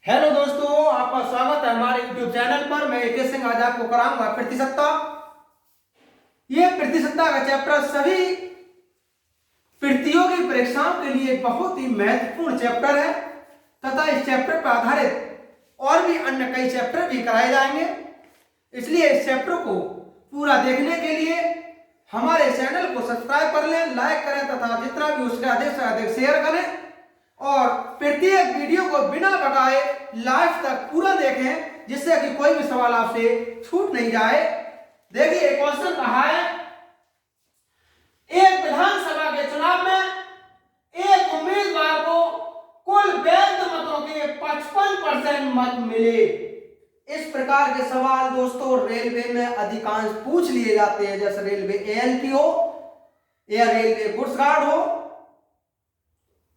Hello दोस्तों, आपका स्वागत है हमारे YouTube चैनल पर। मैं AK सिंह आज आपको कराऊंगा प्रतिशतता। ये प्रतिशतता का चैप्टर सभी प्रतियोगी परीक्षाओं के लिए बहुत ही महत्वपूर्ण चैप्टर है तथा इस चैप्टर पर आधारित और भी अन्य कई चैप्टर भी कराए जाएंगे। इसलिए इस चैप्टर को पूरा देखने के लिए हमारे चैनल को सब्सक्राइब कर लें, लाइक करें तथा जितना भी उसका अधिक से अधिक शेयर करें और प्रत्येक वीडियो को बिना भगाए लास्ट तक पूरा देखें, जिससे कि कोई भी सवाल आपसे छूट नहीं जाए। देखिए क्वेश्चन कहा है, एक विधानसभा के चुनाव में एक उम्मीदवार को कुल वैध मतों के 55% मत मिले। इस प्रकार के सवाल दोस्तों रेलवे में अधिकांश पूछ लिए जाते हैं, जैसे रेलवे ALP हो या रेलवे गुड्स गार्ड हो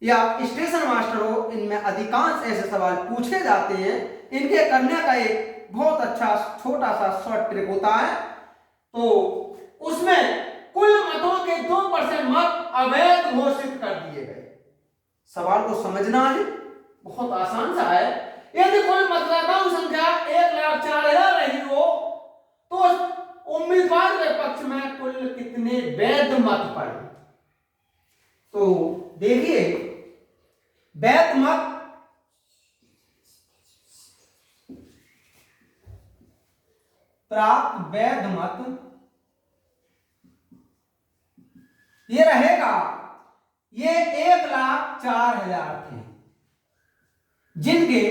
या स्टेशन मास्टर हो, इनमें अधिकांश ऐसे सवाल पूछे जाते हैं। इनके करने का एक बहुत अच्छा छोटा सा शॉर्ट ट्रिक होता है, तो उसमें कुल मतों के 2% मत अवैध घोषित कर दिए गए। सवाल को समझना है, बहुत आसान सा है। यदि कुल मतदाताओं संख्या 1,04,000 रही हो तो उम्मीदवार के पक्ष में कुल कितने वैध मत पड़े। तो देखिए वैध मत प्राप्त वैध मत ये रहेगा, ये 1,04,000 थे जिनके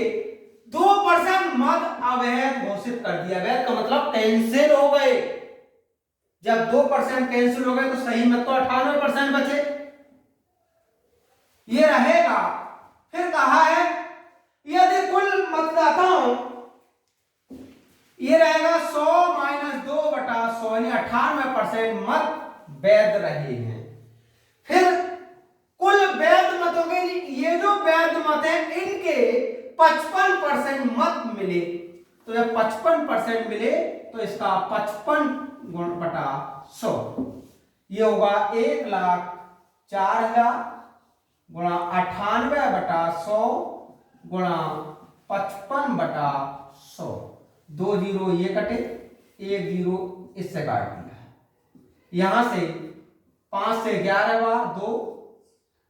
2% मत अवैध घोषित कर दिया। वैध का मतलब कैंसिल हो गए। जब 2% कैंसिल हो गए तो सही मत तो 98% बचे, ये रहेगा। फिर कहा है यदि कुल मतदाताओं ये रहेगा 100 - 2/100 यानी 98% मत वैध रहे हैं। फिर कुल वैध मतों के ये जो वैध मत है इनके 55% मत मिले, तो जब 55% मिले तो इसका 55/100 ये होगा 1,04,000 गुणा 98/100 गुणा 55/100। 2 जीरो ये कटे, 1 जीरो इससे काट दिया। यहां से 5 से 11 बार 2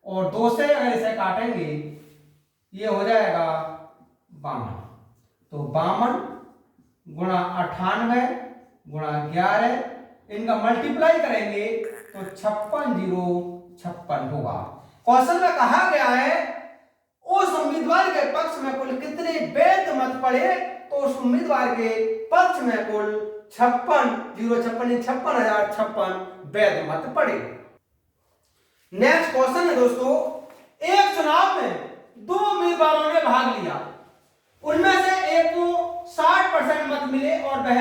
और 2 से अगर इसे काटेंगे ये हो जाएगा 52। तो 52 गुणा 98 गुणा 11, इनका मल्टीप्लाई करेंगे तो 56,056 होगा। क्वेश्चन में कहा गया है उस उम्मीदवार के पक्ष में कुल कितने वैध मत पड़े, तो उस उम्मीदवार के पक्ष में कुल 56,056 वैध मत पड़े। नेक्स्ट क्वेश्चन है दोस्तों, एक चुनाव में 2 उम्मीदवारों ने भाग लिया, उनमें से एक को 60% मत मिले और वह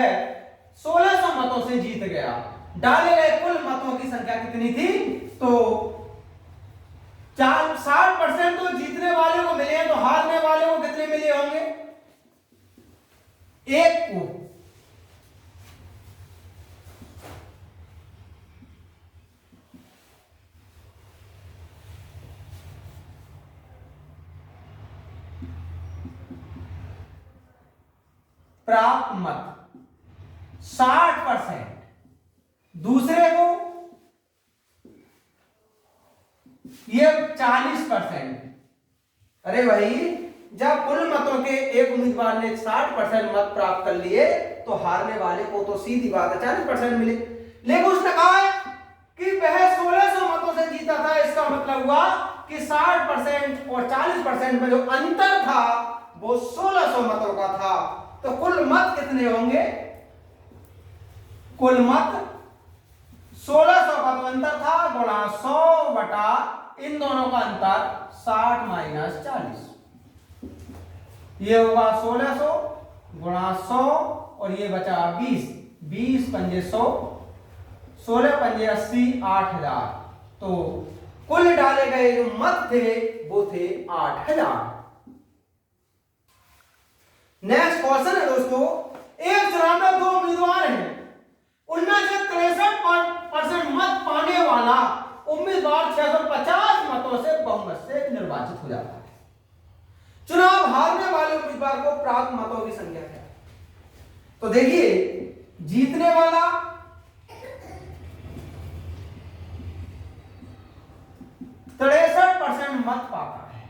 1600 मतों से जीत गया। डाले गए कुल मतों की संख्या कितनी थी, तो 60% तो जीतने वाले को मिले हैं, तो हारने वाले को कितने मिले होंगे, एक को। प्राप्त मत 60%, दूसरे को ये 40%। अरे भाई जब कुल मतों के एक उम्मीदवार ने 60% मत प्राप्त कर लिए तो हारने वाले को तो सीधी बात है 40% मिले, लेकिन उसने कहा है कि वह 1600 मतों से जीता था। इसका मतलब हुआ कि 60% और 40% में जो अंतर था वो 1600 मतों का था। तो कुल मत कितने होंगे, कुल मत 1600 का तो अंतर था गुणा 100 बटा इन दोनों का अंतर 60 - 40, ये होगा 1600 गुणा 100 और ये बचा 20, 20 पंजे 100, 16 पंजे 80, 8,000। तो कुल डाले गए जो मत थे वो थे 8,000। नेक्स्ट क्वेश्चन है दोस्तों, एक चुनाव में 2 उम्मीदवार हैं, उनमें से 63% मत पाने वाला उम्मीदवार 650 मतों से बहुमत से निर्वाचित हो जाता है। चुनाव हारने वाले उम्मीदवार को प्राप्त मतों की संख्या क्या है? तो देखिए, जीतने वाला 63% मत पाता है,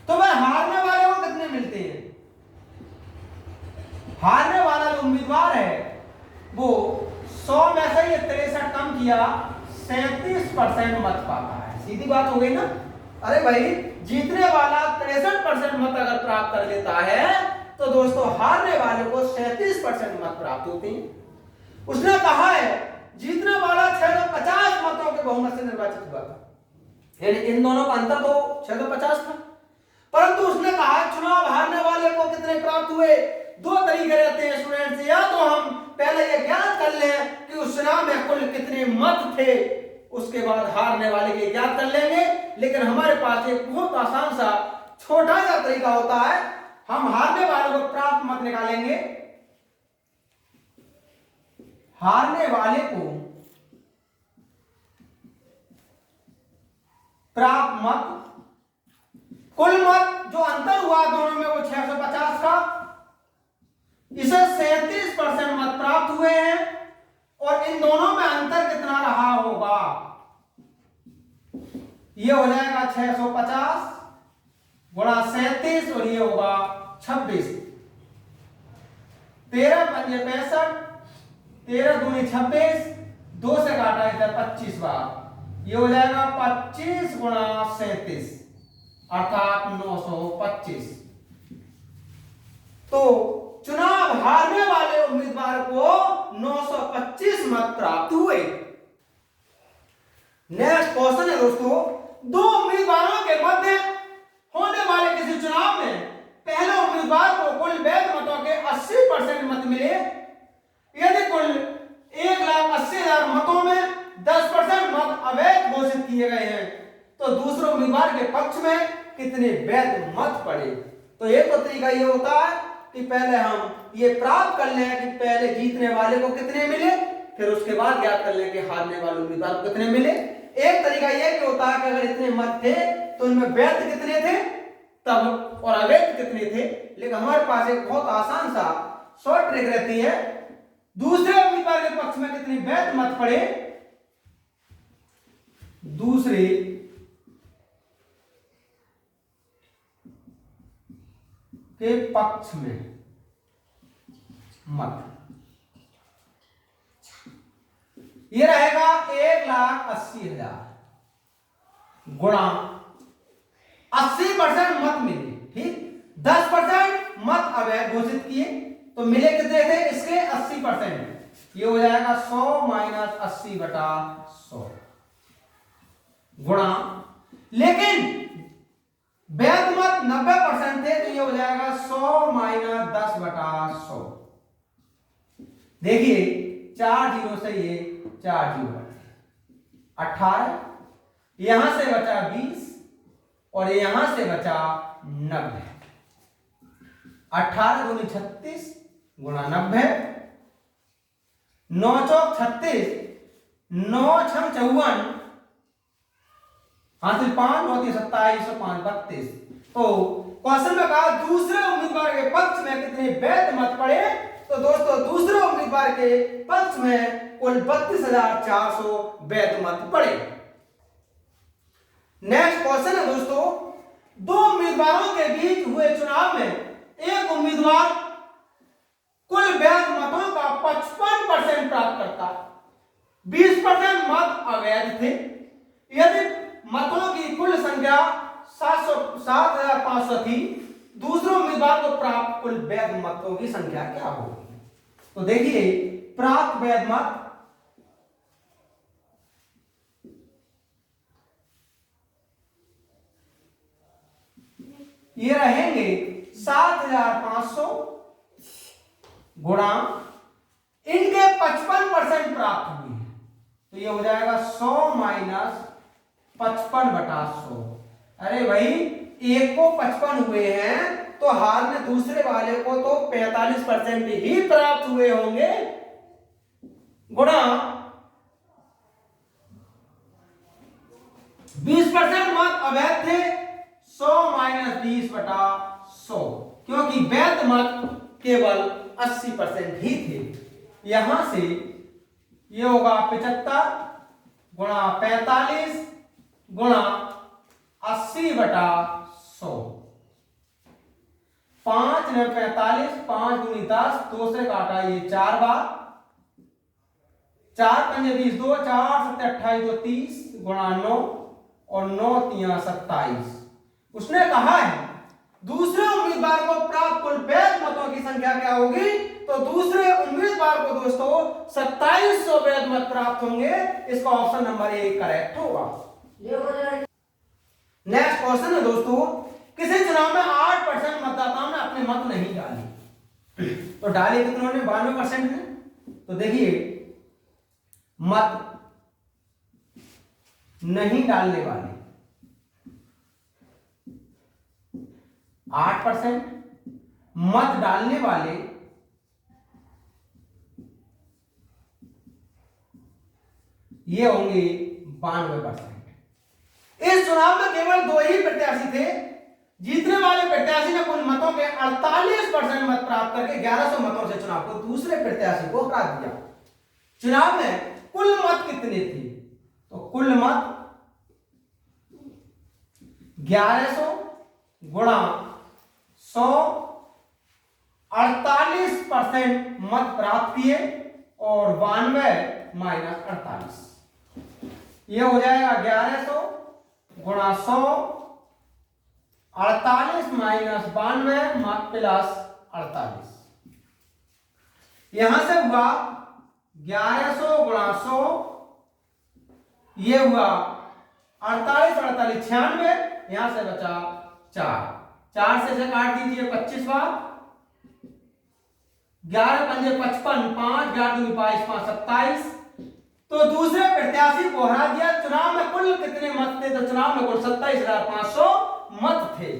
तो वह हारने वाले को कितने मिलते हैं? हारने वाला जो उम्मीदवार है वो 100 में से ये 63 कम किया, 37% मत पाता है। सीधी बात हो गई ना? अरे भाई, जीतने वाला 63% मत अगर प्राप्त कर लेता है तो दोस्तों हारने वाले को 37% मत प्राप्त होते हैं। उसने कहा है जीतने वाला 650 मतों के बहुमत से निर्वाचित हुआ था, यानी इन दोनों का अंतर तो 650 था, परंतु उसने कहा चुनाव हारने वाले को कितने प्राप्त हुए? दो तरीके रहते हैं स्टूडेंट्स, या तो हम पहले ये ज्ञात कर लें कि उस चुनाव में कुल कितने मत थे, उसके बाद हारने वाले के ज्ञात कर लेंगे। लेकिन हमारे पास एक बहुत आसान सा छोटा सा तरीका होता है, हम हारने वाले को प्राप्त मत निकालेंगे। हारने वाले को प्राप्त मत, कुल मत जो अंतर हुआ दोनों में वो 650 का, इसे 37% मत प्राप्त हुए हैं, और इन दोनों में अंतर कितना रहा होगा? ये हो जाएगा 650 गुणा 37 और ये होगा 26। 13 पंजे 65, 13 दूनी 26, 2 से काटा इधर 25 बार, ये हो जाएगा 25 गुणा 37 अर्थात 925। तो चुनाव हारने वाले उम्मीदवार को 925 मत प्राप्त हुए। नेक्स्ट क्वेश्चन है दोस्तों, दो उम्मीदवारों के मध्य होने वाले किसी चुनाव में पहले उम्मीदवार को कुल वैध मतों के 80% मत मिले, यदि कुल 1,80,000 मतों में 10% मत अवैध घोषित किए गए हैं तो दूसरे उम्मीदवार के पक्ष में कितने वैध मत पड़े? तो एक तो तरीका ये होता है कि पहले हम ये प्राप्त कर लें कि पहले जीतने वाले को कितने मिले, फिर उसके बाद ज्ञात कर लें कि हारने वाले उम्मीदवार को कितने मिले। एक तरीका यह भी होता है कि अगर इतने मत थे तो उनमें वैध कितने थे तब और अवैध कितने थे। लेकिन हमारे पास एक बहुत आसान सा शॉर्ट ट्रिक रहती है, दूसरे उम्मीदवार के पक्ष में कितने वैध मत पड़े, दूसरे के पक्ष में मत, ये रहेगा 1,80,000 गुणा 80% मत मिले, ठीक, 10% मत अवैध घोषित किए तो मिले कितने थे इसके 80%, ये हो जाएगा 100 माइनस 80/100 गुणा, लेकिन वैध मत 90% थे तो ये हो जाएगा 100 माइनस 10/100। देखिए 4 जीरो से ये 4 जीरो 18, यहां से बचा 20 और यहां से बचा 90। 18 दूनी 36 गुणा 90, 9 चौक 36, 9 छम 54, हासिल 5 9 27 और 5 32। तो क्वेश्चन में कहा दूसरे उम्मीदवार के पक्ष में कितने वैध मत पड़े, तो दोस्तों दूसरे उम्मीदवार के पक्ष में कुल 32,400 वैध मत पड़े। नेक्स्ट क्वेश्चन है दोस्तों, दो उम्मीदवारों के बीच हुए चुनाव में एक उम्मीदवार कुल वैध मतों का 55% प्राप्त करता, 20% मत अवैध थे। यदि मतों की कुल संख्या 7,500 थी, दूसरे उम्मीदवार को प्राप्त कुल वैध मतों की संख्या क्या होगी? तो देखिए प्राप्त वैध मत ये रहेंगे 7,500 गुणा इनके 55% प्राप्त हुए हैं तो ये हो जाएगा 100 माइनस 55/100। अरे भाई एक को 55 हुए हैं तो हार में दूसरे वाले को तो 45% ही प्राप्त हुए होंगे, गुणा 20% मत अवैध थे, 100 माइनस 20/100 क्योंकि वैध मत केवल 80% ही थे। यहां से ये होगा 75 गुणा 45 गुणा 80/100। 5 9 45, 5 दूनी 10, 2 से काटा ये 4 बार, 4 पंजे 20, 2 4 7 28, 2 30 गुणा 9 और 9 3 27। उसने कहा है दूसरे उम्मीदवार को प्राप्त कुल वैध मतों की संख्या क्या होगी, तो दूसरे उम्मीदवार को दोस्तों 2700 वैध मत प्राप्त होंगे। इसका ऑप्शन नंबर ए करेक्ट होगा। नेक्स्ट क्वेश्चन है दोस्तों, किसी चुनाव में 8% मतदाताओं ने अपने मत नहीं डाले, तो डाले कितनों ने? 92% ने। तो देखिए मत नहीं डालने वाले 8%, मत डालने वाले ये होंगे 92%। इस चुनाव में केवल 2 ही प्रत्याशी थे। जीतने वाले प्रत्याशी ने कुल मतों के 48% मत प्राप्त करके 1100 मतों से चुनाव को दूसरे प्रत्याशी को हरा दिया। चुनाव में कुल मत कितने थे? तो कुल मत 1100 गुणा 100, 48% मत प्राप्त किए और 92 माइनस 48, ये हो जाएगा 1100 गुणा 100, 48 माइनस 92 प्लस 48। यहां से हुआ 1100 गुणा 100, ये हुआ 48 48 96, यहां से बचा 4, 4 से काट दीजिए 25 बार, 11 पंजे 55, 5 11 दूनी 22, 5 27। तो दूसरे प्रत्याशी को हरा दिया। चुनाव में कुल कितने मत थे? तो चुनाव में कुल 27,500 मत थे।